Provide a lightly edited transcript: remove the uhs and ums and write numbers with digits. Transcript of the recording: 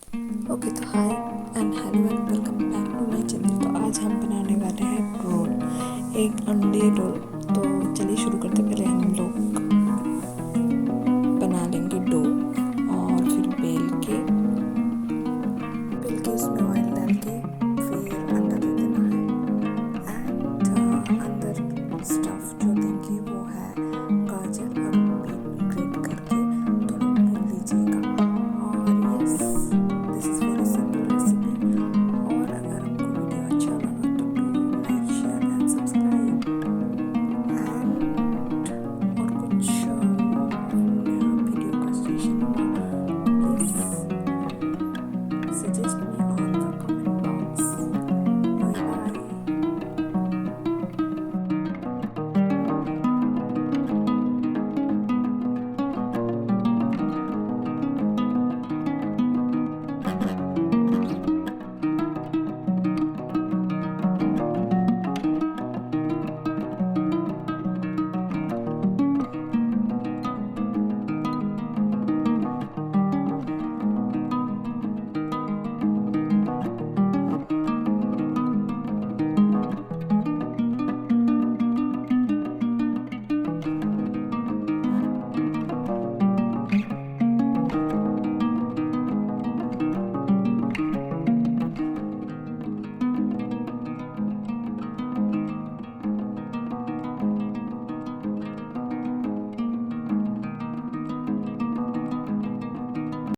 Okay तो hi and hello and welcome back to my channel. तो आज हम बनाने वाले हैं रोल, एक अंडे रोल। तो चलिए शुरू करते हैं। पहले हम लोग